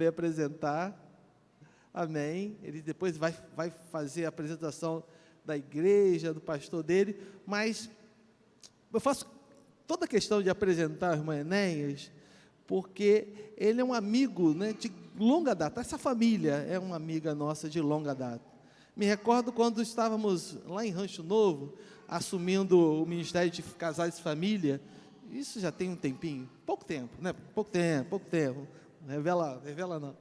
apresentar, amém, ele depois vai fazer a apresentação da igreja, do pastor dele, mas eu faço toda a questão de apresentar o irmão Enéas, porque ele é um amigo, né, de longa data. Essa família é uma amiga nossa de longa data. Me recordo quando estávamos lá em Rancho Novo, assumindo o Ministério de Casais e Família. Isso já tem um tempinho, pouco tempo, né? Pouco tempo. Revela não.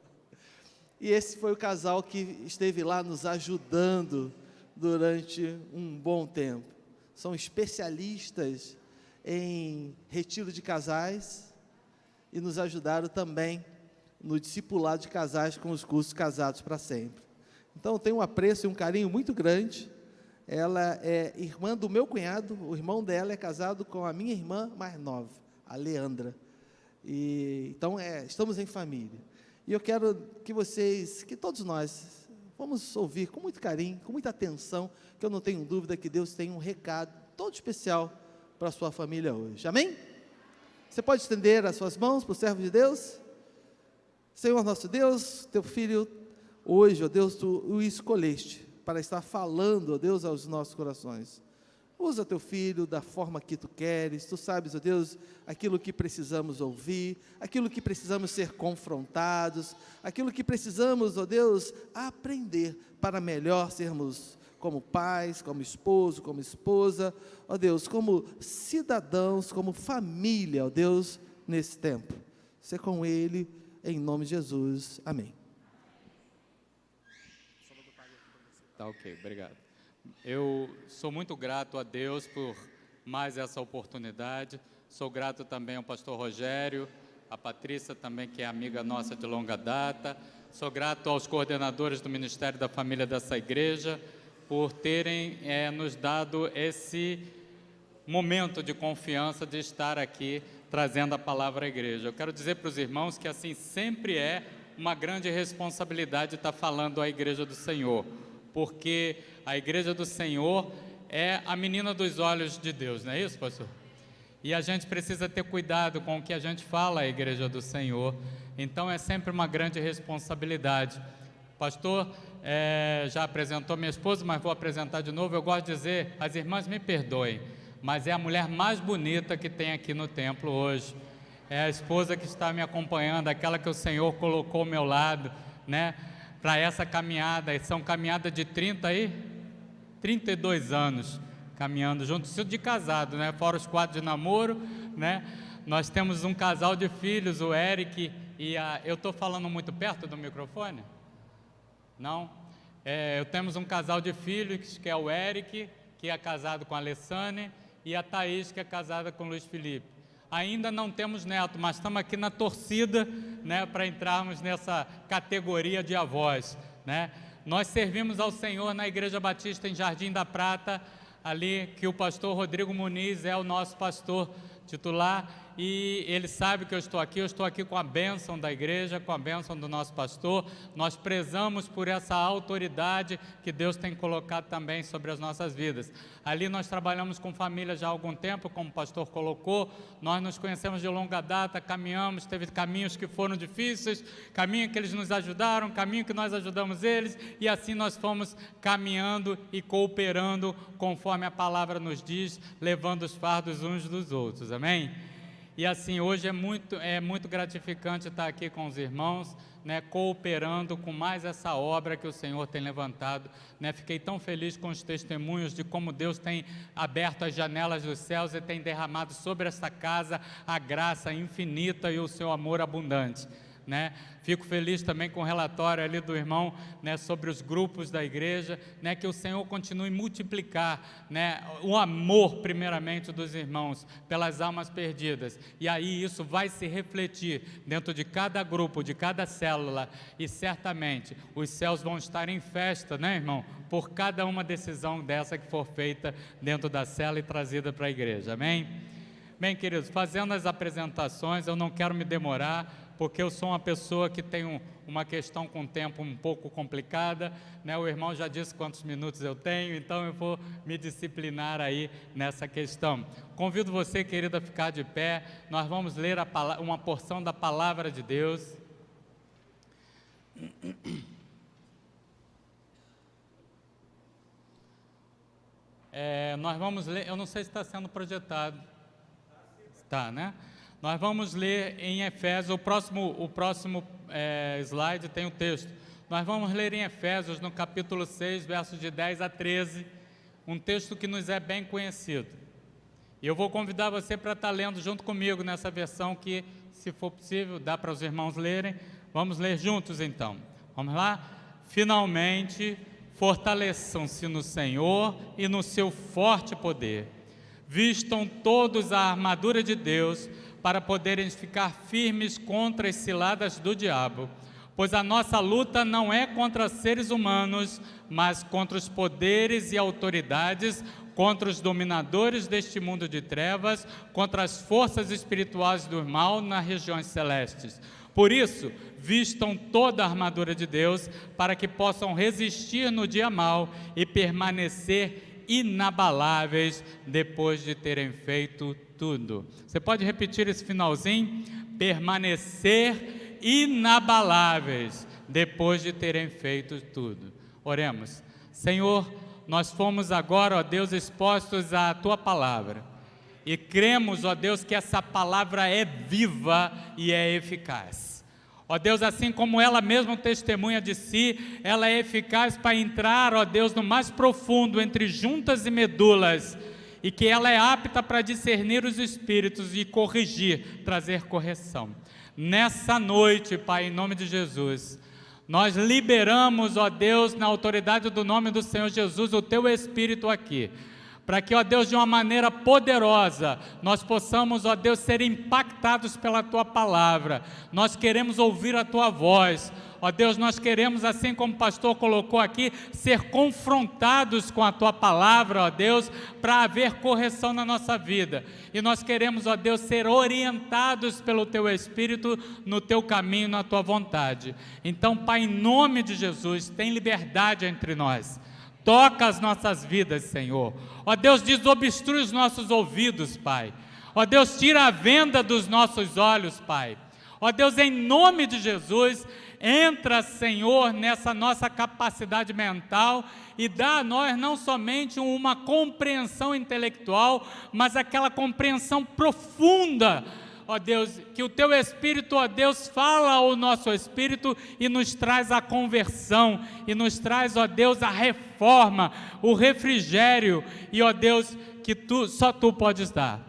E esse foi o casal que esteve lá nos ajudando durante um bom tempo. São especialistas em retiro de casais e nos ajudaram também no discipulado de casais com os cursos Casados para Sempre. Então, eu tenho um apreço e um carinho muito grande. Ela é irmã do meu cunhado, o irmão dela é casado com a minha irmã mais nova, a Leandra. Então, estamos em família. E eu quero que todos nós, vamos ouvir com muito carinho, com muita atenção, que eu não tenho dúvida que Deus tem um recado todo especial para a sua família hoje. Amém? Você pode estender as suas mãos para o servo de Deus? Senhor nosso Deus, teu filho, hoje, ó Deus, tu o escolheste para estar falando, ó Deus, aos nossos corações. Usa teu filho da forma que tu queres. Tu sabes, ó Deus, aquilo que precisamos ouvir, aquilo que precisamos ser confrontados, aquilo que precisamos, ó Deus, aprender para melhor sermos como pais, como esposo, como esposa, ó Deus, como cidadãos, como família, ó Deus, nesse tempo. Ser com ele, em nome de Jesus. Amém. Tá ok, obrigado. Eu sou muito grato a Deus por mais essa oportunidade. Sou grato também ao pastor Rogério, a Patrícia também, que é amiga nossa de longa data. Sou grato aos coordenadores do Ministério da Família dessa igreja por terem nos dado esse momento de confiança de estar aqui trazendo a palavra à igreja. Eu quero dizer para os irmãos que assim sempre é uma grande responsabilidade estar falando à igreja do Senhor, porque a igreja do Senhor é a menina dos olhos de Deus, não é isso, pastor? E a gente precisa ter cuidado com o que a gente fala à igreja do Senhor, então é sempre uma grande responsabilidade. O pastor já apresentou minha esposa, mas vou apresentar de novo. Eu gosto de dizer, as irmãs me perdoem, mas é a mulher mais bonita que tem aqui no templo hoje. É a esposa que está me acompanhando, aquela que o Senhor colocou ao meu lado, né? Para essa caminhada, são caminhadas de 32 anos, caminhando juntos, isso de casado, né? Fora os 4 de namoro, né? Nós temos um casal de filhos, o Eric e eu estou falando muito perto do microfone? Não? Temos um casal de filhos, que é o Eric, que é casado com a Alessane, e a Thaís, que é casada com o Luiz Felipe. Ainda não temos neto, mas estamos aqui na torcida, né, para entrarmos nessa categoria de avós, né? Nós servimos ao Senhor na Igreja Batista em Jardim da Prata, ali que o pastor Rodrigo Muniz é o nosso pastor titular, e ele sabe que eu estou aqui com a bênção da igreja, com a bênção do nosso pastor. Nós prezamos por essa autoridade que Deus tem colocado também sobre as nossas vidas. Ali nós trabalhamos com família já há algum tempo, como o pastor colocou, nós nos conhecemos de longa data, caminhamos, teve caminhos que foram difíceis, caminho que eles nos ajudaram, caminho que nós ajudamos eles, e assim nós fomos caminhando e cooperando conforme a palavra nos diz, levando os fardos uns dos outros, amém? E assim, hoje é muito gratificante estar aqui com os irmãos, né, cooperando com mais essa obra que o Senhor tem levantado, né? Fiquei tão feliz com os testemunhos de como Deus tem aberto as janelas dos céus e tem derramado sobre esta casa a graça infinita e o seu amor abundante, né? Fico feliz também com o relatório ali do irmão, né, sobre os grupos da igreja, né, que o Senhor continue a multiplicar, né, o amor primeiramente dos irmãos pelas almas perdidas, e aí isso vai se refletir dentro de cada grupo, de cada célula, e certamente os céus vão estar em festa, né, irmão, por cada uma decisão dessa que for feita dentro da célula e trazida para a igreja, amém? Bem, queridos, fazendo as apresentações, eu não quero me demorar, porque eu sou uma pessoa que tem uma questão com o tempo um pouco complicada, né? O irmão já disse quantos minutos eu tenho, então eu vou me disciplinar aí nessa questão. Convido você, querido, a ficar de pé. Nós vamos ler uma porção da palavra de Deus. Nós vamos ler, eu não sei se está sendo projetado. Está, né? Nós vamos ler em Efésios, o próximo slide tem o texto. Nós vamos ler em Efésios, no capítulo 6, versos de 10 a 13, um texto que nos é bem conhecido. E eu vou convidar você para estar lendo junto comigo nessa versão que, se for possível, dá para os irmãos lerem. Vamos ler juntos então. Vamos lá? Finalmente, fortaleçam-se no Senhor e no seu forte poder. Vistam todos a armadura de Deus para poderem ficar firmes contra as ciladas do diabo. Pois a nossa luta não é contra seres humanos, mas contra os poderes e autoridades, contra os dominadores deste mundo de trevas, contra as forças espirituais do mal nas regiões celestes. Por isso, vistam toda a armadura de Deus, para que possam resistir no dia mau e permanecer inabaláveis depois de terem feito tudo. Você pode repetir esse finalzinho? Permanecer inabaláveis depois de terem feito tudo. Oremos. Senhor, nós fomos agora, ó Deus, expostos à Tua Palavra. E cremos, ó Deus, que essa palavra é viva e é eficaz. Ó Deus, assim como ela mesma testemunha de si, ela é eficaz para entrar, ó Deus, no mais profundo, entre juntas e medulas, e que ela é apta para discernir os espíritos e corrigir, trazer correção. Nessa noite, Pai, em nome de Jesus, nós liberamos, ó Deus, na autoridade do nome do Senhor Jesus, o Teu Espírito aqui, para que, ó Deus, de uma maneira poderosa, nós possamos, ó Deus, ser impactados pela Tua Palavra. Nós queremos ouvir a Tua voz. Ó Deus, nós queremos, assim como o pastor colocou aqui, ser confrontados com a Tua Palavra, ó Deus, para haver correção na nossa vida. E nós queremos, ó Deus, ser orientados pelo Teu Espírito no Teu caminho, na Tua vontade. Então, Pai, em nome de Jesus, tem liberdade entre nós. Toca as nossas vidas, Senhor. Ó Deus, desobstrui os nossos ouvidos, Pai. Ó Deus, tira a venda dos nossos olhos, Pai. Ó Deus, em nome de Jesus, entra, Senhor, nessa nossa capacidade mental e dá a nós não somente uma compreensão intelectual, mas aquela compreensão profunda, ó Deus, que o Teu Espírito, ó Deus, fala ao nosso espírito e nos traz a conversão, e nos traz, ó Deus, a reforma, o refrigério, e ó Deus, que só Tu podes dar.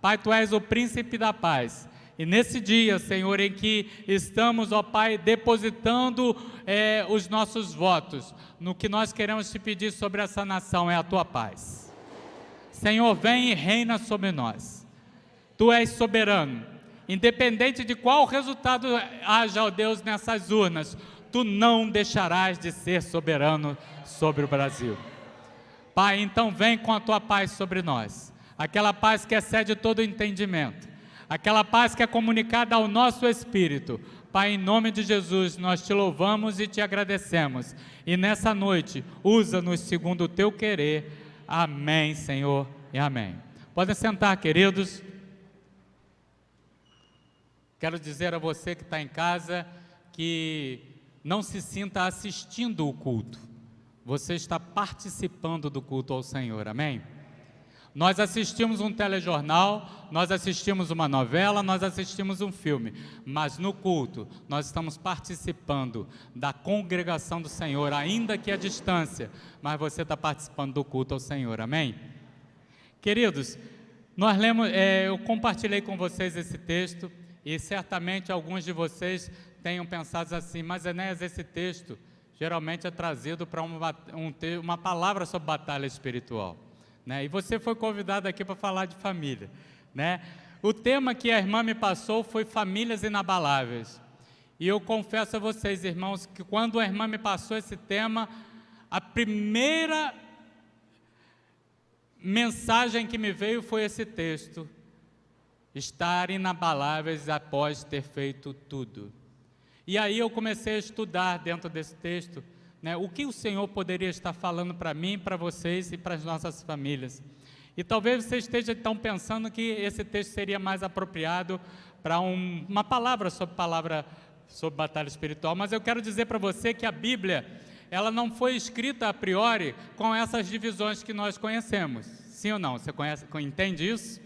Pai, Tu és o príncipe da paz, e nesse dia, Senhor, em que estamos, ó Pai, depositando os nossos votos, no que nós queremos Te pedir sobre essa nação, é a Tua paz. Senhor, vem e reina sobre nós. Tu és soberano, independente de qual resultado haja, ó Deus, nessas urnas, Tu não deixarás de ser soberano sobre o Brasil. Pai, então vem com a Tua paz sobre nós, aquela paz que excede todo entendimento, aquela paz que é comunicada ao nosso espírito. Pai, em nome de Jesus, nós Te louvamos e Te agradecemos, e nessa noite, usa-nos segundo o Teu querer. Amém, Senhor, e amém. Podem sentar, queridos. Quero dizer a você que está em casa que não se sinta assistindo o culto. Você está participando do culto ao Senhor, amém? Nós assistimos um telejornal, nós assistimos uma novela, nós assistimos um filme, mas no culto nós estamos participando da congregação do Senhor, ainda que à distância, mas você está participando do culto ao Senhor, amém? Queridos, nós lemos, eu compartilhei com vocês esse texto, e certamente alguns de vocês tenham pensado assim, mas Enéas, esse texto geralmente é trazido para uma palavra sobre batalha espiritual, né? E você foi convidado aqui para falar de família, né? O tema que a irmã me passou foi famílias inabaláveis. E eu confesso a vocês, irmãos, que quando a irmã me passou esse tema, a primeira mensagem que me veio foi esse texto: estar inabaláveis após ter feito tudo. E aí eu comecei a estudar dentro desse texto, né, o que o Senhor poderia estar falando para mim, para vocês e para as nossas famílias. E talvez você esteja então pensando que esse texto seria mais apropriado para uma palavra sobre sobre batalha espiritual, mas eu quero dizer para você que a Bíblia, ela não foi escrita a priori com essas divisões que nós conhecemos. Sim ou não? Você entende isso?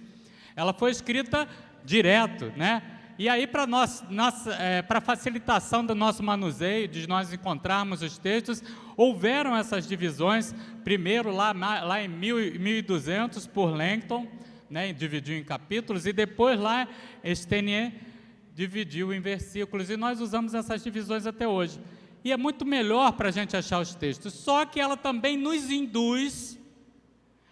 Ela foi escrita direto, né? E aí, para facilitação do nosso manuseio, de nós encontrarmos os textos, houveram essas divisões, primeiro lá em 1200 por Langton, né, dividiu em capítulos, e depois lá Stenier dividiu em versículos, e nós usamos essas divisões até hoje. E é muito melhor para a gente achar os textos, só que ela também nos induz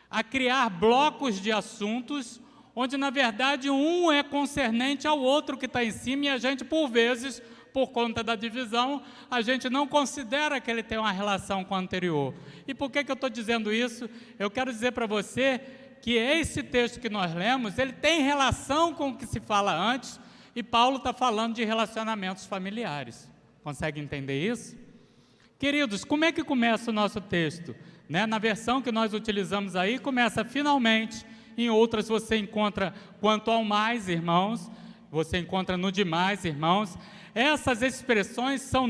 a criar blocos de assuntos, onde na verdade um é concernente ao outro que está em cima, e a gente, por vezes, por conta da divisão, a gente não considera que ele tem uma relação com o anterior. E por que eu estou dizendo isso? Eu quero dizer para você que esse texto que nós lemos, ele tem relação com o que se fala antes, e Paulo está falando de relacionamentos familiares. Consegue entender isso? Queridos, como é que começa o nosso texto? Né? Na versão que nós utilizamos aí, começa finalmente. Em outras você encontra quanto ao mais, irmãos. Você encontra no demais, irmãos. Essas expressões são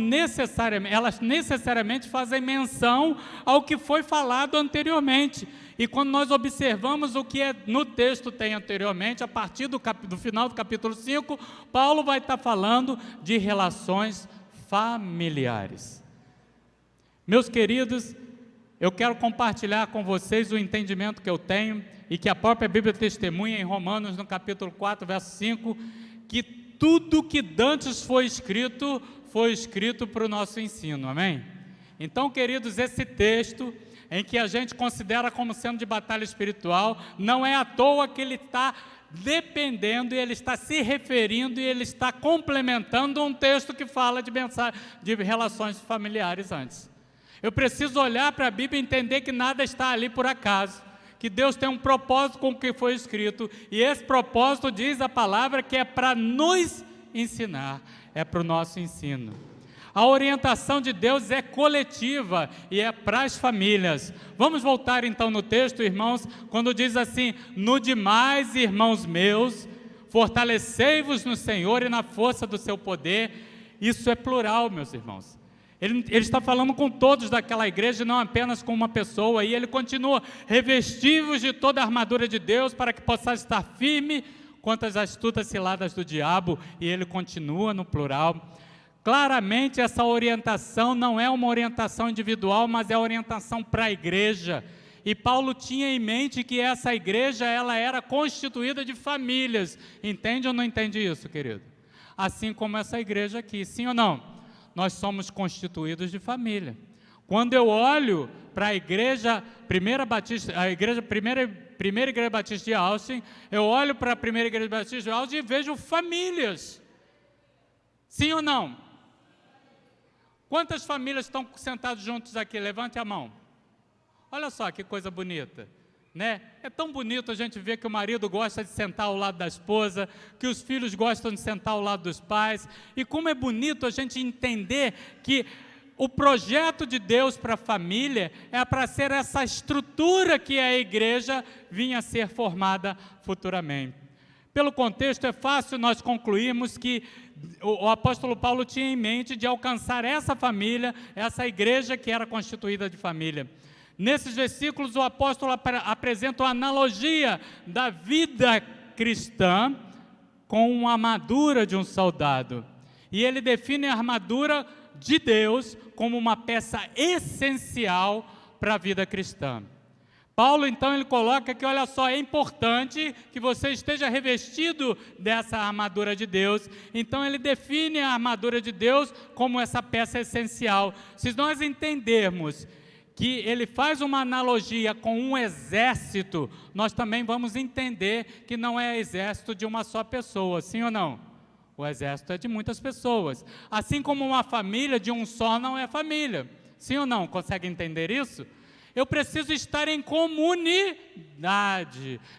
elas necessariamente fazem menção ao que foi falado anteriormente. E quando nós observamos o que no texto tem anteriormente, a partir do final do capítulo 5, Paulo vai estar falando de relações familiares. Meus queridos, eu quero compartilhar com vocês o entendimento que eu tenho e que a própria Bíblia testemunha em Romanos, no capítulo 4, verso 5, que tudo que dantes foi escrito para o nosso ensino, amém? Então, queridos, esse texto, em que a gente considera como sendo de batalha espiritual, não é à toa que ele está dependendo, e ele está se referindo, e ele está complementando um texto que fala de relações familiares antes. Eu preciso olhar para a Bíblia e entender que nada está ali por acaso, que Deus tem um propósito com o que foi escrito, e esse propósito, diz a palavra, que é para nos ensinar, é para o nosso ensino. A orientação de Deus é coletiva e é para as famílias. Vamos voltar então no texto, irmãos, quando diz assim: no demais, irmãos meus, fortalecei-vos no Senhor e na força do seu poder. Isso é plural, meus irmãos. Ele está falando com todos daquela igreja, não apenas com uma pessoa, e ele continua: revesti-vos de toda a armadura de Deus, para que possais estar firme contra as astutas ciladas do diabo, e ele continua no plural. Claramente essa orientação não é uma orientação individual, mas é orientação para a igreja, e Paulo tinha em mente que essa igreja, ela era constituída de famílias. Entende ou não entende isso, querido? Assim como essa igreja aqui, sim ou não? Nós somos constituídos de família. Quando eu olho para a igreja Primeira Igreja Batista de Austin, eu olho para a Primeira Igreja Batista de Austin e vejo famílias. Sim ou não? Quantas famílias estão sentadas juntos aqui? Levante a mão. Olha só que coisa bonita. Né? É tão bonito a gente ver que o marido gosta de sentar ao lado da esposa, que os filhos gostam de sentar ao lado dos pais, e como é bonito a gente entender que o projeto de Deus para a família é para ser essa estrutura que a igreja vinha a ser formada futuramente. Pelo contexto, é fácil nós concluirmos que o apóstolo Paulo tinha em mente de alcançar essa família, essa igreja que era constituída de família. Nesses versículos, o apóstolo apresenta uma analogia da vida cristã com a armadura de um soldado. E ele define a armadura de Deus como uma peça essencial para a vida cristã. Paulo, então, ele coloca que, olha só, é importante que você esteja revestido dessa armadura de Deus. Então, ele define a armadura de Deus como essa peça essencial. Se nós entendermos que ele faz uma analogia com um exército, nós também vamos entender que não é exército de uma só pessoa, sim ou não? O exército é de muitas pessoas. Assim como uma família de um só não é família, sim ou não? Consegue entender isso? Eu preciso estar em comunidade,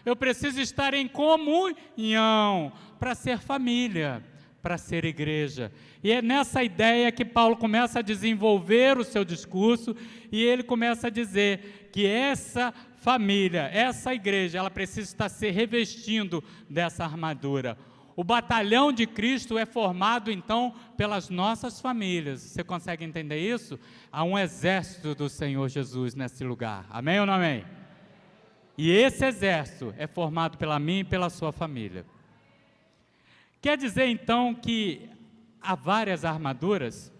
eu preciso estar em comunhão para ser família, para ser igreja. E é nessa ideia que Paulo começa a desenvolver o seu discurso, e ele começa a dizer que essa família, essa igreja, ela precisa estar se revestindo dessa armadura. O batalhão de Cristo é formado, então, pelas nossas famílias. Você consegue entender isso? Há um exército do Senhor Jesus nesse lugar. Amém ou não amém? E esse exército é formado pela minha e pela sua família. Quer dizer, então, que há várias armaduras?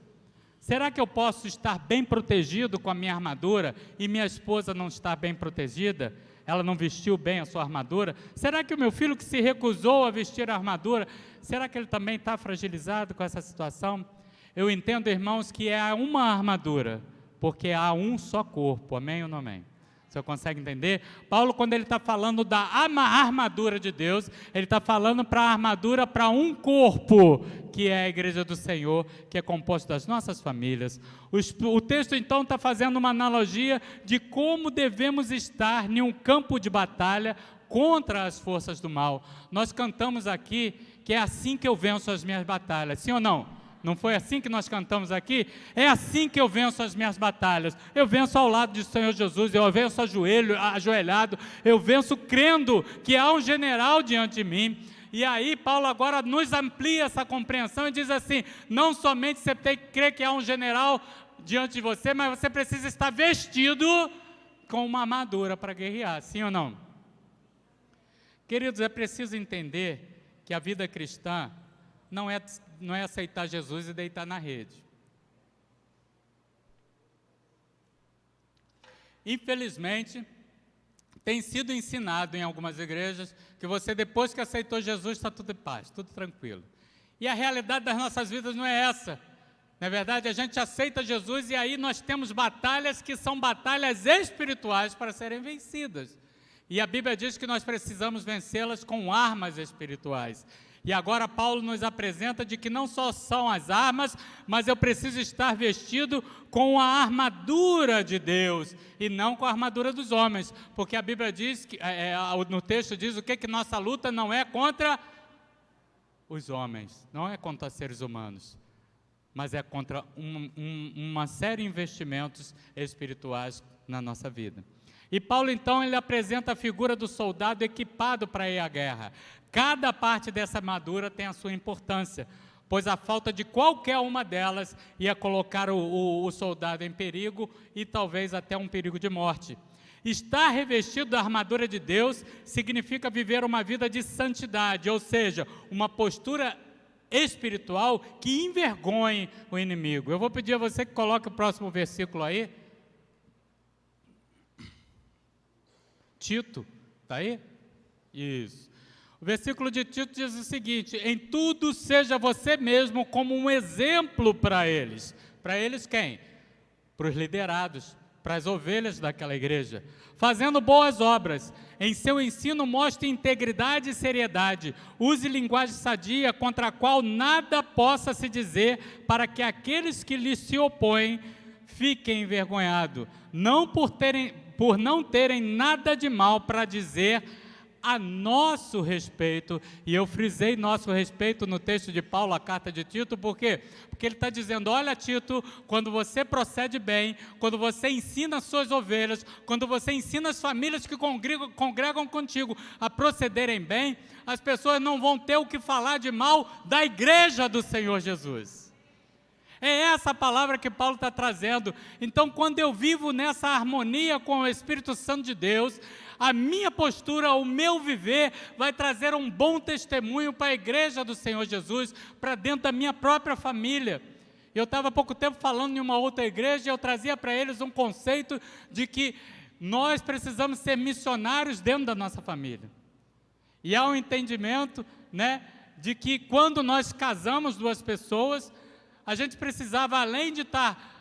Será que eu posso estar bem protegido com a minha armadura e minha esposa não estar bem protegida? Ela não vestiu bem a sua armadura? Será que o meu filho que se recusou a vestir a armadura, será que ele também está fragilizado com essa situação? Eu entendo, irmãos, que é uma armadura, porque há um só corpo, amém ou não amém? Você consegue entender? Paulo, quando ele está falando da armadura de Deus, ele está falando para a armadura para um corpo, que é a igreja do Senhor, que é composto das nossas famílias. O texto, então, está fazendo uma analogia de como devemos estar em um campo de batalha contra as forças do mal. Nós cantamos aqui que é assim que eu venço as minhas batalhas, sim ou não? Não foi assim que nós cantamos aqui? É assim que eu venço as minhas batalhas. Eu venço ao lado do Senhor Jesus, eu venço ajoelhado, eu venço crendo que há um general diante de mim. E aí Paulo agora nos amplia essa compreensão e diz assim, não somente você tem que crer que há um general diante de você, mas você precisa estar vestido com uma armadura para guerrear, sim ou não? Queridos, é preciso entender que a vida cristã não é aceitar Jesus e deitar na rede. Infelizmente, tem sido ensinado em algumas igrejas que você, depois que aceitou Jesus, está tudo em paz, tudo tranquilo. E a realidade das nossas vidas não é essa. Na verdade, a gente aceita Jesus e aí nós temos batalhas que são batalhas espirituais para serem vencidas. E a Bíblia diz que nós precisamos vencê-las com armas espirituais. E agora Paulo nos apresenta de que não só são as armas, mas eu preciso estar vestido com a armadura de Deus e não com a armadura dos homens, porque a Bíblia diz, no texto diz o que nossa luta não é contra os homens, não é contra seres humanos, mas é contra uma série de investimentos espirituais na nossa vida. E Paulo, então, ele apresenta a figura do soldado equipado para ir à guerra. Cada parte dessa armadura tem a sua importância, pois a falta de qualquer uma delas ia colocar o soldado em perigo e talvez até um perigo de morte. Estar revestido da armadura de Deus significa viver uma vida de santidade, ou seja, uma postura espiritual que envergonhe o inimigo. Eu vou pedir a você que coloque o próximo versículo aí. Tito, está aí? Isso. O versículo de Tito diz o seguinte, em tudo seja você mesmo como um exemplo para eles. Para eles quem? Para os liderados, para as ovelhas daquela igreja. Fazendo boas obras, em seu ensino mostre integridade e seriedade. Use linguagem sadia contra a qual nada possa se dizer, para que aqueles que lhe se opõem fiquem envergonhados. Não por não terem nada de mal para dizer a nosso respeito, e eu frisei nosso respeito no texto de Paulo, a carta de Tito, por quê? Porque ele está dizendo, olha Tito, quando você procede bem, quando você ensina as suas ovelhas, quando você ensina as famílias que congregam contigo a procederem bem, as pessoas não vão ter o que falar de mal da igreja do Senhor Jesus. É essa palavra que Paulo está trazendo. Então, quando eu vivo nessa harmonia com o Espírito Santo de Deus, a minha postura, o meu viver, vai trazer um bom testemunho para a igreja do Senhor Jesus, para dentro da minha própria família. Eu estava há pouco tempo falando em uma outra igreja, e eu trazia para eles um conceito de que nós precisamos ser missionários dentro da nossa família. E há um entendimento, de que quando nós casamos duas pessoas, a gente precisava, além de estar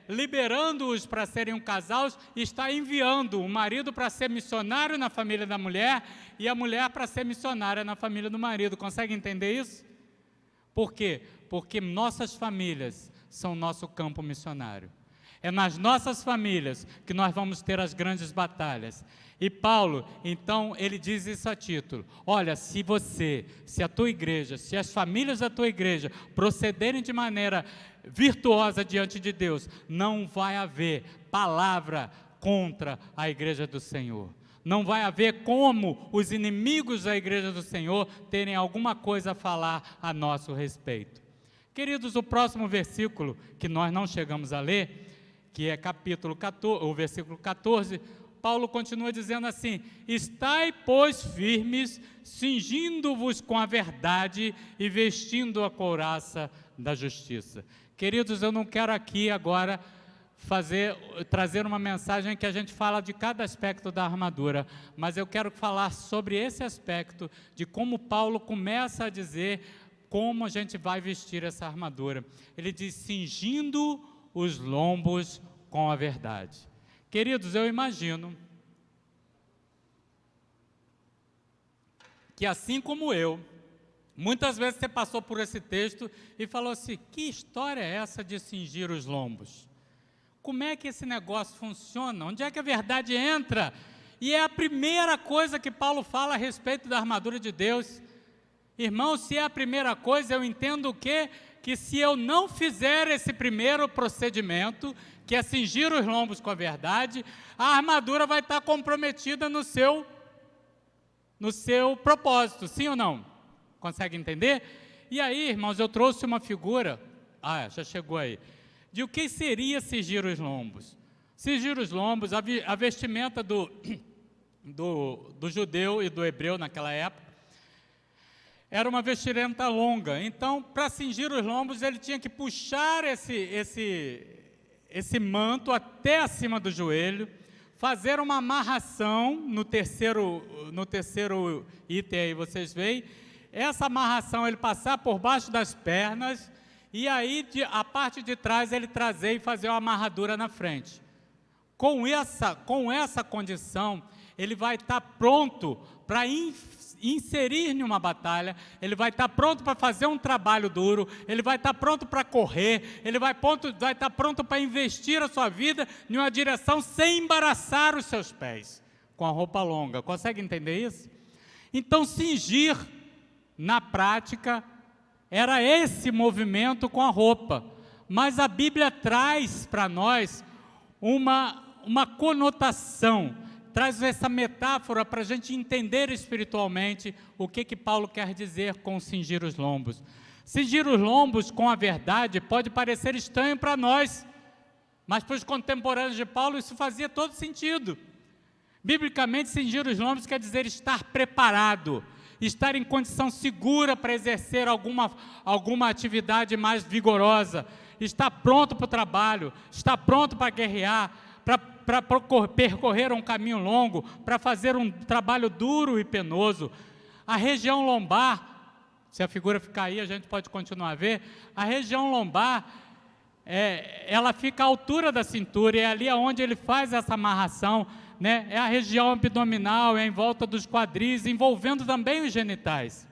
liberando-os para serem um casal, estar enviando o marido para ser missionário na família da mulher e a mulher para ser missionária na família do marido. Consegue entender isso? Por quê? Porque nossas famílias são nosso campo missionário. É nas nossas famílias que nós vamos ter as grandes batalhas. E Paulo, então, ele diz isso a Tito, olha, se a tua igreja, se as famílias da tua igreja procederem de maneira virtuosa diante de Deus, não vai haver palavra contra a igreja do Senhor. Não vai haver como os inimigos da igreja do Senhor terem alguma coisa a falar a nosso respeito. Queridos, o próximo versículo que nós não chegamos a ler, que é capítulo 14, o versículo 14, Paulo continua dizendo assim: estai, pois, firmes, cingindo-vos com a verdade e vestindo a couraça da justiça. Queridos, eu não quero aqui agora trazer uma mensagem que a gente fala de cada aspecto da armadura, mas eu quero falar sobre esse aspecto de como Paulo começa a dizer como a gente vai vestir essa armadura. Ele diz: cingindo os lombos com a verdade. Queridos, eu imagino que assim como eu, muitas vezes você passou por esse texto e falou assim: que história é essa de cingir os lombos? Como é que esse negócio funciona? Onde é que a verdade entra? E é a primeira coisa que Paulo fala a respeito da armadura de Deus. Irmão, se é a primeira coisa, eu entendo o quê? Que se eu não fizer esse primeiro procedimento, que é cingir os lombos com a verdade, a armadura vai estar comprometida no seu propósito, sim ou não? Consegue entender? E aí, irmãos, eu trouxe uma figura, já chegou aí, de o que seria cingir os lombos. Cingir os lombos, a vestimenta do judeu e do hebreu naquela época, era uma vestimenta longa. Então, para cingir os lombos, ele tinha que puxar esse manto até acima do joelho, fazer uma amarração no terceiro item aí, vocês veem. Essa amarração, ele passar por baixo das pernas, e aí a parte de trás ele trazer e fazer uma amarradura na frente. Com essa condição, ele vai estar pronto para inserir em uma batalha, ele vai estar pronto para fazer um trabalho duro, ele vai estar pronto para correr, ele vai estar pronto para investir a sua vida em uma direção sem embaraçar os seus pés, com a roupa longa. Consegue entender isso? Então, cingir, na prática, era esse movimento com a roupa, mas a Bíblia traz para nós uma conotação, traz essa metáfora para a gente entender espiritualmente o que Paulo quer dizer com cingir os lombos. Cingir os lombos com a verdade pode parecer estranho para nós, mas para os contemporâneos de Paulo isso fazia todo sentido. Biblicamente, cingir os lombos quer dizer estar preparado, estar em condição segura para exercer alguma atividade mais vigorosa, estar pronto para o trabalho, estar pronto para guerrear, para percorrer um caminho longo, para fazer um trabalho duro e penoso. A região lombar, se a figura ficar aí, a gente pode continuar a ver, a região lombar, ela fica à altura da cintura, e é ali onde ele faz essa amarração, né? É a região abdominal, é em volta dos quadris, envolvendo também os genitais.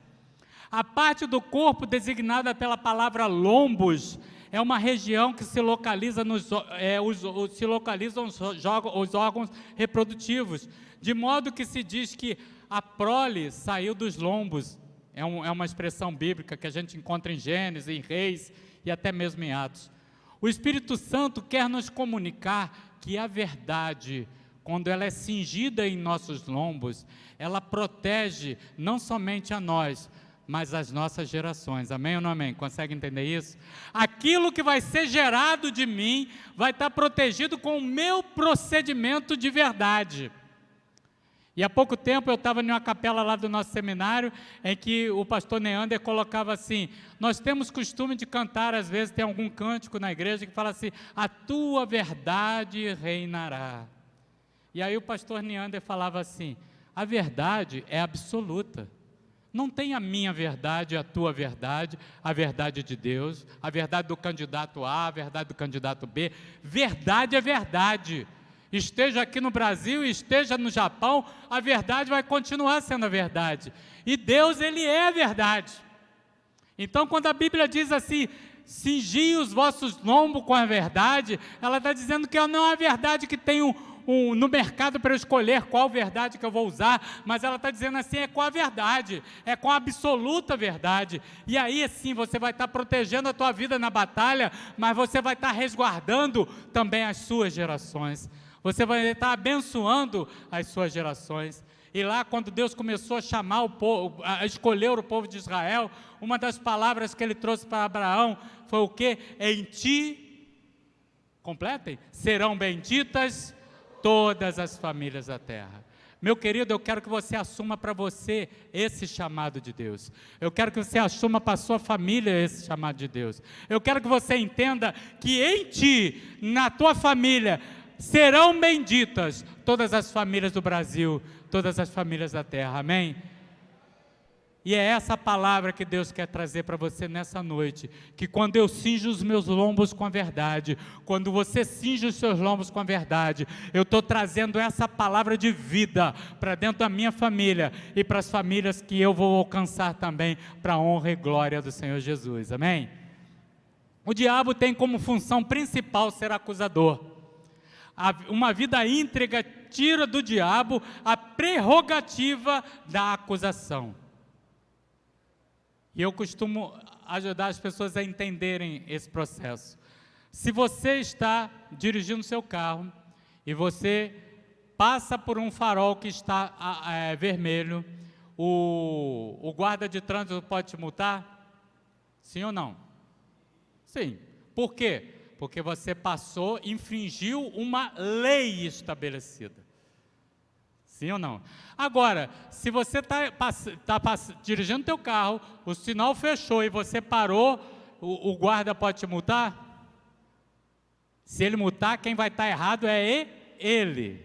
A parte do corpo designada pela palavra lombos é uma região que se localizam os órgãos reprodutivos, de modo que se diz que a prole saiu dos lombos. É uma expressão bíblica que a gente encontra em Gênesis, em Reis e até mesmo em Atos. O Espírito Santo quer nos comunicar que a verdade, quando ela é cingida em nossos lombos, ela protege não somente a nós, mas as nossas gerações. Amém ou não amém? Consegue entender isso? Aquilo que vai ser gerado de mim vai estar protegido com o meu procedimento de verdade. E há pouco tempo eu estava em uma capela lá do nosso seminário, em que o pastor Neander colocava assim: nós temos costume de cantar, às vezes tem algum cântico na igreja que fala assim: a tua verdade reinará. E aí o pastor Neander falava assim: a verdade é absoluta. Não tem a minha verdade, a tua verdade, a verdade de Deus, a verdade do candidato A, a verdade do candidato B. Verdade é verdade. Esteja aqui no Brasil, esteja no Japão, a verdade vai continuar sendo a verdade. E Deus, Ele é a verdade. Então, quando a Bíblia diz assim: cingi os vossos lombos com a verdade, ela está dizendo que não é a verdade que tem no mercado para eu escolher qual verdade que eu vou usar, mas ela está dizendo assim: é com a verdade, é com a absoluta verdade. E aí sim você vai estar protegendo a tua vida na batalha, mas você vai estar resguardando também as suas gerações. Você vai estar abençoando as suas gerações. E lá, quando Deus começou a chamar o povo, a escolher o povo de Israel, uma das palavras que ele trouxe para Abraão foi o quê? Em ti, completem, serão benditas todas as famílias da terra. Meu querido, eu quero que você assuma para você esse chamado de Deus. Eu quero que você assuma para a sua família esse chamado de Deus. Eu quero que você entenda que em ti, na tua família, serão benditas todas as famílias do Brasil, todas as famílias da terra, amém? E é essa palavra que Deus quer trazer para você nessa noite, que quando eu cinjo os meus lombos com a verdade, quando você cinge os seus lombos com a verdade, eu estou trazendo essa palavra de vida para dentro da minha família e para as famílias que eu vou alcançar também, para a honra e glória do Senhor Jesus, amém? O diabo tem como função principal ser acusador. Uma vida íntegra tira do diabo a prerrogativa da acusação. E eu costumo ajudar as pessoas a entenderem esse processo. Se você está dirigindo seu carro e você passa por um farol que está vermelho, o guarda de trânsito pode te multar? Sim ou não? Sim. Por quê? Porque você passou, infringiu uma lei estabelecida. Sim ou não? Agora, se você está dirigindo teu carro, o sinal fechou e você parou, o guarda pode te multar? Se ele multar, quem vai estar errado é ele.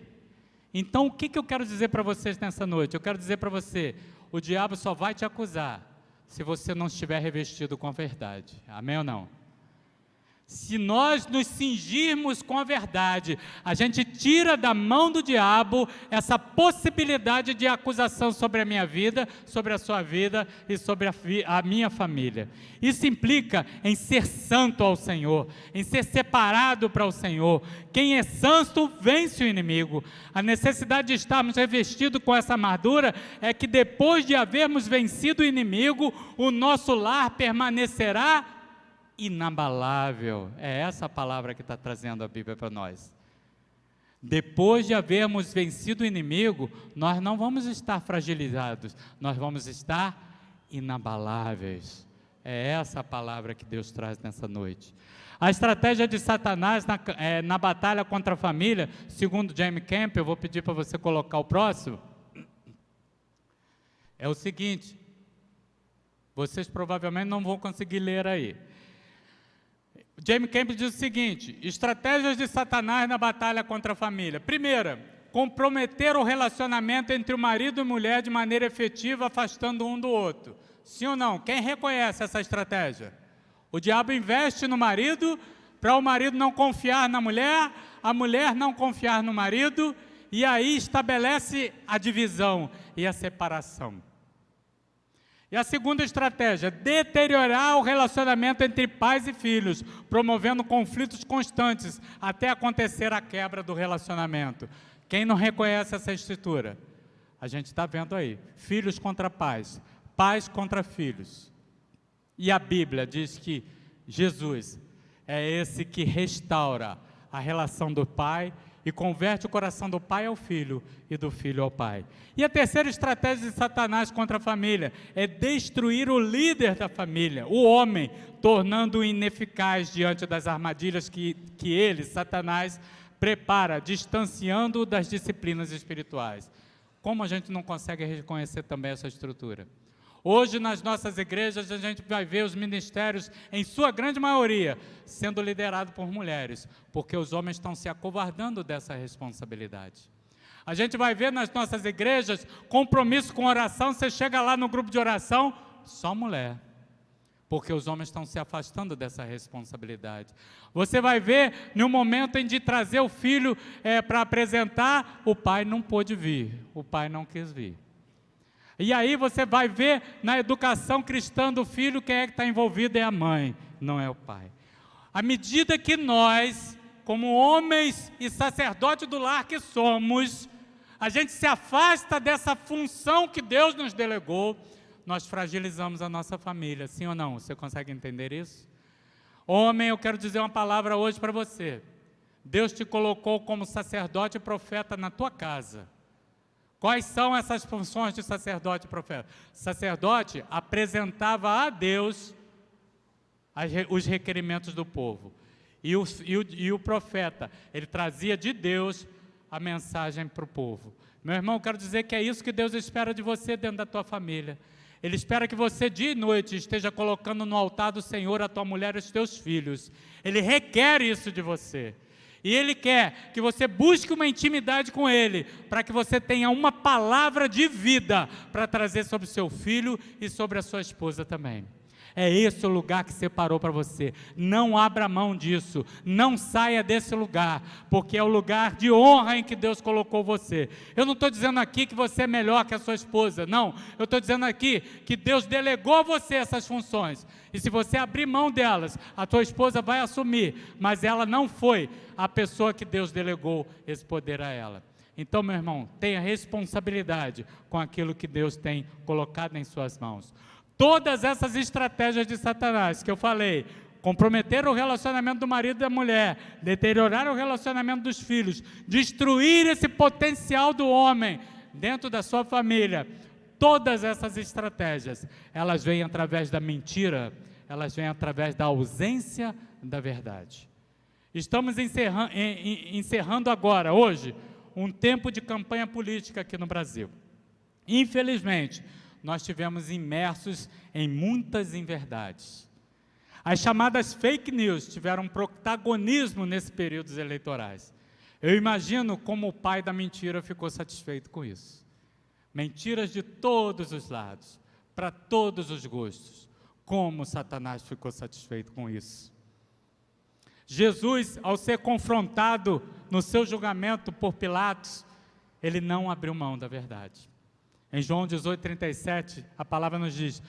Então, o que eu quero dizer para vocês nessa noite? Eu quero dizer para você, o diabo só vai te acusar se você não estiver revestido com a verdade. Amém ou não? Se nós nos cingirmos com a verdade, a gente tira da mão do diabo essa possibilidade de acusação sobre a minha vida, sobre a sua vida e sobre a minha família. Isso implica em ser santo ao Senhor, em ser separado para o Senhor. Quem é santo vence o inimigo. A necessidade de estarmos revestidos com essa armadura é que depois de havermos vencido o inimigo, o nosso lar permanecerá inabalável. É essa a palavra que está trazendo a Bíblia para nós. Depois de havermos vencido o inimigo, nós não vamos estar fragilizados, nós vamos estar inabaláveis. É essa a palavra que Deus traz nessa noite. A estratégia de Satanás na batalha contra a família, segundo James Campbell, eu vou pedir para você colocar o próximo, é o seguinte, vocês provavelmente não vão conseguir ler aí. James Campbell diz o seguinte: estratégias de Satanás na batalha contra a família. Primeira, comprometer o relacionamento entre o marido e mulher de maneira efetiva, afastando um do outro. Sim ou não? Quem reconhece essa estratégia? O diabo investe no marido, para o marido não confiar na mulher, a mulher não confiar no marido, e aí estabelece a divisão e a separação. E a segunda estratégia, deteriorar o relacionamento entre pais e filhos, promovendo conflitos constantes, até acontecer a quebra do relacionamento. Quem não reconhece essa estrutura? A gente está vendo aí, filhos contra pais, pais contra filhos. E a Bíblia diz que Jesus é esse que restaura a relação do pai e converte o coração do pai ao filho e do filho ao pai. E a terceira estratégia de Satanás contra a família é destruir o líder da família, o homem, tornando-o ineficaz diante das armadilhas que ele, Satanás, prepara, distanciando-o das disciplinas espirituais. Como a gente não consegue reconhecer também essa estrutura? Hoje, nas nossas igrejas, a gente vai ver os ministérios, em sua grande maioria, sendo liderados por mulheres, porque os homens estão se acovardando dessa responsabilidade. A gente vai ver nas nossas igrejas, compromisso com oração, você chega lá no grupo de oração, só mulher, porque os homens estão se afastando dessa responsabilidade. Você vai ver, no momento em de trazer o filho para apresentar, o pai não pôde vir, o pai não quis vir. E aí você vai ver na educação cristã do filho, quem é que está envolvido é a mãe, não é o pai. À medida que nós, como homens e sacerdotes do lar que somos, a gente se afasta dessa função que Deus nos delegou, nós fragilizamos a nossa família, sim ou não? Você consegue entender isso? Homem, eu quero dizer uma palavra hoje para você. Deus te colocou como sacerdote e profeta na tua casa. Quais são essas funções de sacerdote e profeta? Sacerdote apresentava a Deus os requerimentos do povo. E o profeta, ele trazia de Deus a mensagem para o povo. Meu irmão, eu quero dizer que é isso que Deus espera de você dentro da tua família. Ele espera que você dia e noite esteja colocando no altar do Senhor a tua mulher e os teus filhos. Ele requer isso de você. E Ele quer que você busque uma intimidade com Ele, para que você tenha uma palavra de vida para trazer sobre o seu filho e sobre a sua esposa também. É esse o lugar que separou para você. Não abra mão disso. Não saia desse lugar, porque é o lugar de honra em que Deus colocou você. Eu não estou dizendo aqui que você é melhor que a sua esposa. Não. Eu estou dizendo aqui que Deus delegou a você essas funções. E se você abrir mão delas, a tua esposa vai assumir. Mas ela não foi a pessoa que Deus delegou esse poder a ela. Então, meu irmão, tenha responsabilidade com aquilo que Deus tem colocado em suas mãos. Todas essas estratégias de Satanás que eu falei, comprometer o relacionamento do marido e da mulher, deteriorar o relacionamento dos filhos, destruir esse potencial do homem dentro da sua família, todas essas estratégias, elas vêm através da mentira, elas vêm através da ausência da verdade. Estamos encerrando agora, hoje, um tempo de campanha política aqui no Brasil. Infelizmente, nós tivemos imersos em muitas inverdades. As chamadas fake news tiveram protagonismo nesses períodos eleitorais. Eu imagino como o pai da mentira ficou satisfeito com isso. Mentiras de todos os lados, para todos os gostos. Como Satanás ficou satisfeito com isso. Jesus, ao ser confrontado no seu julgamento por Pilatos, ele não abriu mão da verdade. Em João 18:37, a palavra nos diz,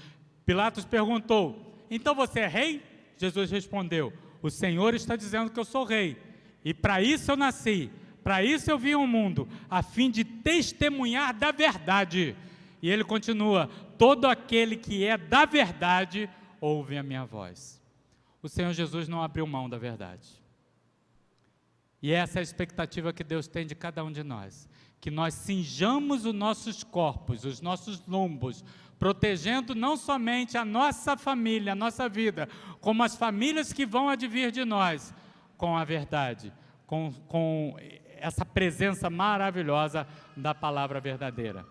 Pilatos perguntou, então você é rei? Jesus respondeu, o Senhor está dizendo que eu sou rei, e para isso eu nasci, para isso eu vim ao mundo, a fim de testemunhar da verdade. E ele continua, todo aquele que é da verdade, ouve a minha voz. O Senhor Jesus não abriu mão da verdade. E essa é a expectativa que Deus tem de cada um de nós. Que nós cinjamos os nossos corpos, os nossos lombos, protegendo não somente a nossa família, a nossa vida, como as famílias que vão advir de nós, com a verdade, com essa presença maravilhosa da palavra verdadeira.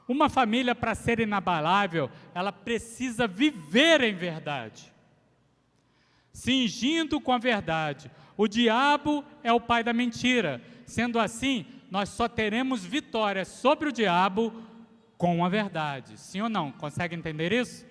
Uma família, para ser inabalável, ela precisa viver em verdade, cingindo com a verdade. O diabo é o pai da mentira, sendo assim, nós só teremos vitória sobre o diabo com a verdade. Sim ou não? Consegue entender isso?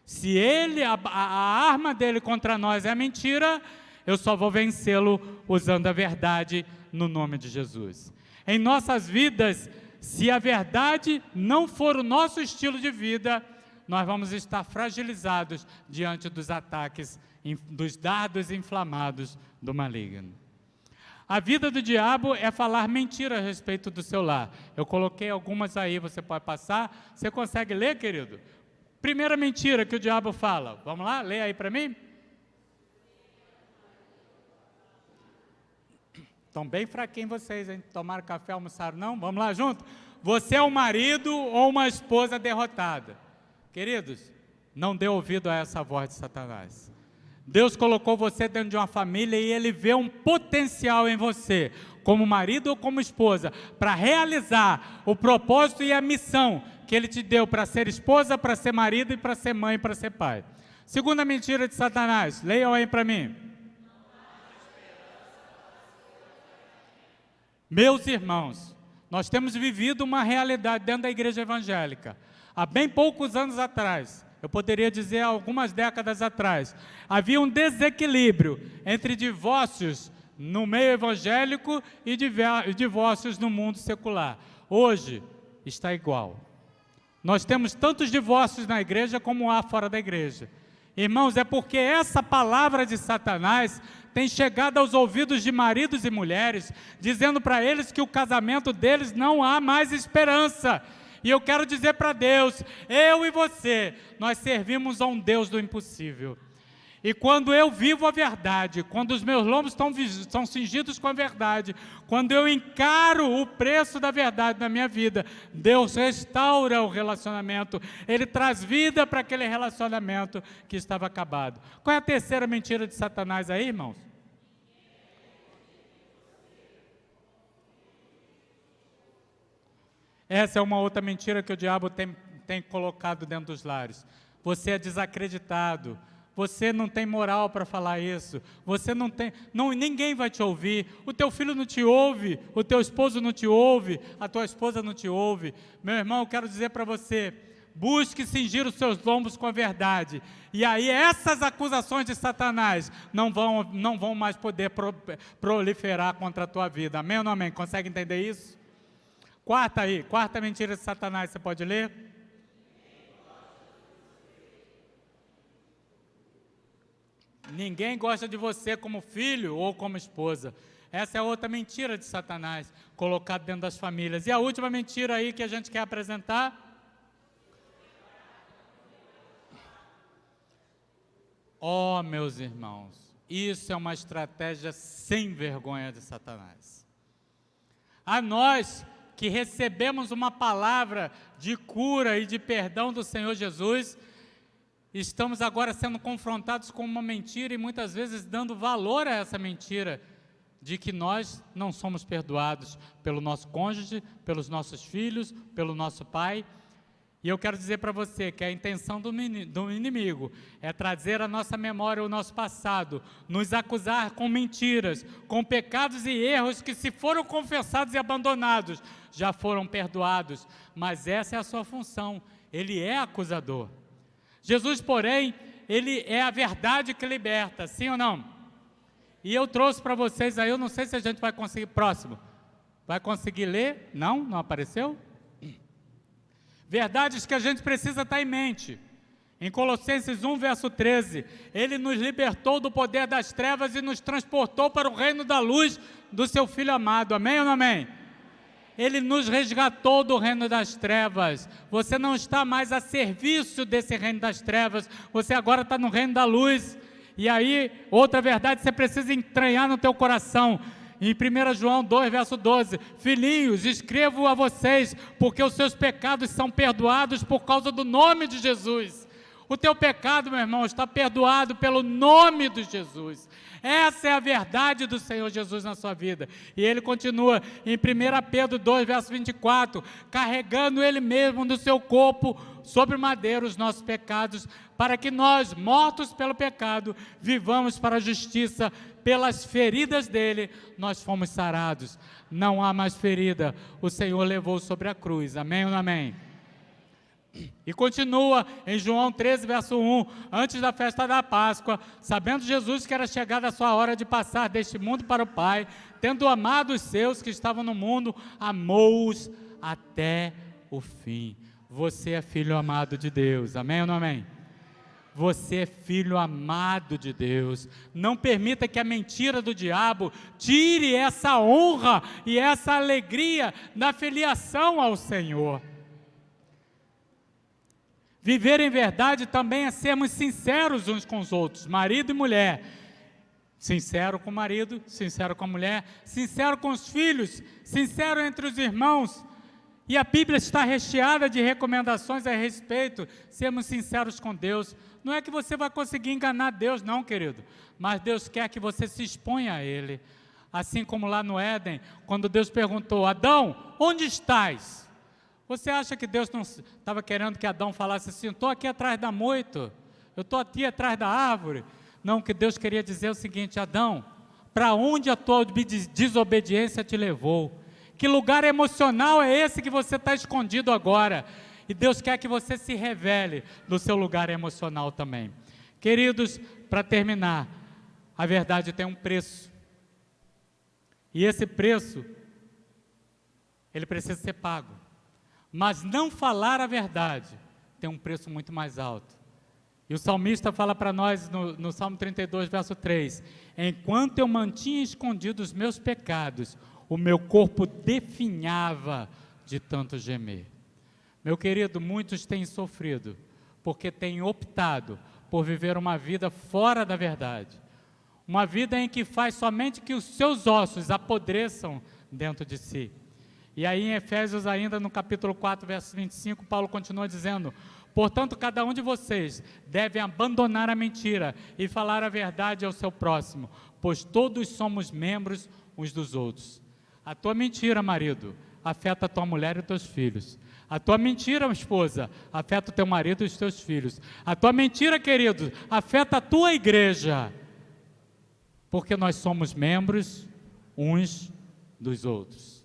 Se ele, a arma dele contra nós é a mentira, eu só vou vencê-lo usando a verdade no nome de Jesus. Em nossas vidas, se a verdade não for o nosso estilo de vida, nós vamos estar fragilizados diante dos ataques, dos dardos inflamados do maligno. A vida do diabo é falar mentira a respeito do seu lar. Eu coloquei algumas aí, você pode passar. Você consegue ler, querido? Primeira mentira que o diabo fala. Vamos lá, lê aí para mim. Estão bem fraquinhos vocês, hein? Tomaram café, almoçaram, não? Vamos lá junto? Você é um marido ou uma esposa derrotada. Queridos, não dê ouvido a essa voz de Satanás. Deus colocou você dentro de uma família e Ele vê um potencial em você, como marido ou como esposa, para realizar o propósito e a missão que Ele te deu para ser esposa, para ser marido e para ser mãe e para ser pai. Segunda mentira de Satanás, leiam aí para mim. Meus irmãos, nós temos vivido uma realidade dentro da igreja evangélica. Há bem poucos anos atrás, eu poderia dizer algumas décadas atrás, havia um desequilíbrio entre divórcios no meio evangélico e divórcios no mundo secular. Hoje está igual. Nós temos tantos divórcios na igreja como há fora da igreja. Irmãos, é porque essa palavra de Satanás tem chegado aos ouvidos de maridos e mulheres, dizendo para eles que o casamento deles não há mais esperança. E eu quero dizer para Deus, eu e você, nós servimos a um Deus do impossível. E quando eu vivo a verdade, quando os meus lombos estão cingidos com a verdade, quando eu encaro o preço da verdade na minha vida, Deus restaura o relacionamento, Ele traz vida para aquele relacionamento que estava acabado. Qual é a terceira mentira de Satanás aí, irmãos? Essa é uma outra mentira que o diabo tem colocado dentro dos lares. Você é desacreditado. Você não tem moral para falar isso. Você não tem, ninguém vai te ouvir. O teu filho não te ouve, o teu esposo não te ouve, a tua esposa não te ouve. Meu irmão, eu quero dizer para você, busque cingir os seus lombos com a verdade. E aí essas acusações de Satanás não vão mais poder proliferar contra a tua vida. Amém ou não amém? Consegue entender isso? Quarta mentira de Satanás, você pode ler? Ninguém gosta de você como filho ou como esposa. Essa é outra mentira de Satanás, colocada dentro das famílias. E a última mentira aí que a gente quer apresentar. Oh, meus irmãos, isso é uma estratégia sem vergonha de Satanás. A nós que recebemos uma palavra de cura e de perdão do Senhor Jesus, estamos agora sendo confrontados com uma mentira e muitas vezes dando valor a essa mentira, de que nós não somos perdoados pelo nosso cônjuge, pelos nossos filhos, pelo nosso pai. E eu quero dizer para você que a intenção do inimigo é trazer à nossa memória o nosso passado, nos acusar com mentiras, com pecados e erros que, se foram confessados e abandonados, já foram perdoados. Mas essa é a sua função, ele é acusador. Jesus, porém, Ele é a verdade que liberta, sim ou não? E eu trouxe para vocês aí, eu não sei se a gente vai conseguir, próximo, vai conseguir ler? Não? Não apareceu? Verdades que a gente precisa estar em mente. Em Colossenses 1, verso 13, Ele nos libertou do poder das trevas e nos transportou para o reino da luz do Seu Filho amado, amém ou não amém? Ele nos resgatou do reino das trevas. Você não está mais a serviço desse reino das trevas, você agora está no reino da luz. E aí, outra verdade, você precisa entranhar no teu coração. Em 1 João 2, verso 12, filhinhos, escrevo a vocês, porque os seus pecados são perdoados por causa do nome de Jesus. O teu pecado, meu irmão, está perdoado pelo nome de Jesus. Essa é a verdade do Senhor Jesus na sua vida. E ele continua em 1 Pedro 2, verso 24, carregando ele mesmo no seu corpo, sobre o madeiro, os nossos pecados, para que nós, mortos pelo pecado, vivamos para a justiça. Pelas feridas dele, nós fomos sarados. Não há mais ferida, o Senhor levou sobre a cruz. Amém ou não amém? E continua em João 13, verso 1, antes da festa da Páscoa, sabendo Jesus que era chegada a sua hora de passar deste mundo para o Pai, tendo amado os seus que estavam no mundo, amou-os até o fim. Você é filho amado de Deus, amém ou não amém? Você é filho amado de Deus. Não permita que a mentira do diabo tire essa honra e essa alegria da filiação ao Senhor. Viver em verdade também é sermos sinceros uns com os outros, marido e mulher. Sincero com o marido, sincero com a mulher, sincero com os filhos, sincero entre os irmãos. E a Bíblia está recheada de recomendações a respeito, sermos sinceros com Deus. Não é que você vai conseguir enganar Deus, não, querido, mas Deus quer que você se exponha a Ele. Assim como lá no Éden, quando Deus perguntou, Adão, onde estás? Você acha que Deus não estava querendo que Adão falasse assim, estou aqui atrás da moita, eu estou aqui atrás da árvore? Não, o que Deus queria dizer é o seguinte, Adão, para onde a tua desobediência te levou? Que lugar emocional é esse que você está escondido agora? E Deus quer que você se revele no seu lugar emocional também. Queridos, para terminar, a verdade tem um preço. E esse preço, ele precisa ser pago. Mas não falar a verdade tem um preço muito mais alto. E o salmista fala para nós no Salmo 32, verso 3, enquanto eu mantinha escondidos os meus pecados, o meu corpo definhava de tanto gemer. Meu querido, muitos têm sofrido, porque têm optado por viver uma vida fora da verdade. Uma vida em que faz somente que os seus ossos apodreçam dentro de si. E aí em Efésios ainda no capítulo 4, verso 25, Paulo continua dizendo: portanto, cada um de vocês deve abandonar a mentira e falar a verdade ao seu próximo, pois todos somos membros uns dos outros. A tua mentira, marido, afeta a tua mulher e teus filhos. A tua mentira, esposa, afeta o teu marido e os teus filhos. A tua mentira, querido, afeta a tua igreja. Porque nós somos membros uns dos outros.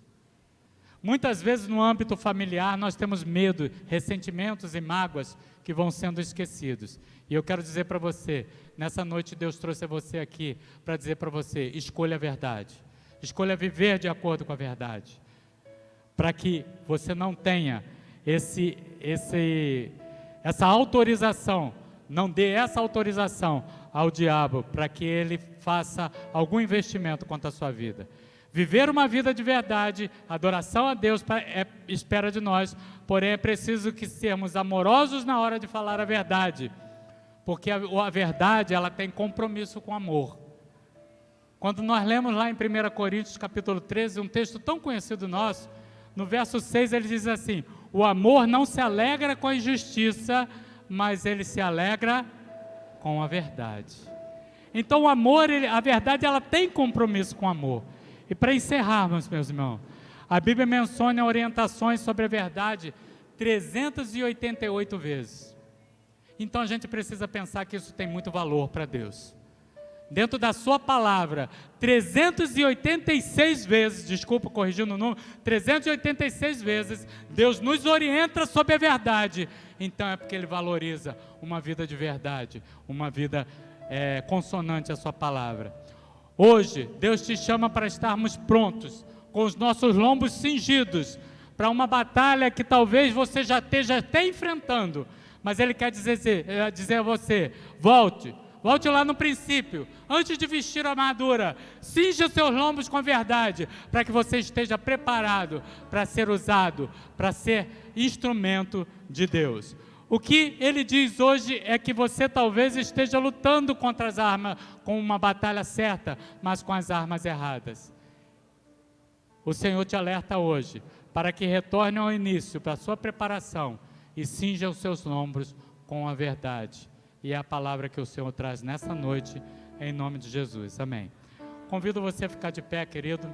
Muitas vezes no âmbito familiar nós temos medo, ressentimentos e mágoas que vão sendo esquecidos. E eu quero dizer para você, nessa noite Deus trouxe você aqui para dizer para você: escolha a verdade. Escolha viver de acordo com a verdade. Para que você não tenha essa autorização, não dê essa autorização ao diabo para que ele faça algum investimento contra a sua vida. Viver uma vida de verdade, adoração a Deus espera de nós, porém é preciso que sermos amorosos na hora de falar a verdade, porque a verdade ela tem compromisso com amor. Quando nós lemos lá em 1 Coríntios capítulo 13, um texto tão conhecido nosso, no verso 6 ele diz assim: o amor não se alegra com a injustiça, mas ele se alegra com a verdade. Então o amor, a verdade, ela tem compromisso com o amor. E para encerrarmos, meus irmãos, a Bíblia menciona orientações sobre a verdade 388 vezes. Então a gente precisa pensar que isso tem muito valor para Deus. Dentro da sua palavra, 386 vezes, desculpa, corrigindo o número, 386 vezes, Deus nos orienta sobre a verdade. Então é porque Ele valoriza uma vida de verdade, uma vida consonante à sua palavra. Hoje, Deus te chama para estarmos prontos, com os nossos lombos cingidos, para uma batalha que talvez você já esteja até enfrentando, mas Ele quer dizer a você: volte lá no princípio, antes de vestir a armadura, cinja os seus lombos com a verdade, para que você esteja preparado para ser usado, para ser instrumento de Deus. O que Ele diz hoje é que você talvez esteja lutando contra as armas, com uma batalha certa, mas com as armas erradas. O Senhor te alerta hoje, para que retorne ao início, para a sua preparação, e cinja os seus lombos com a verdade. E é a palavra que o Senhor traz nessa noite, em nome de Jesus. Amém. Convido você a ficar de pé, querido.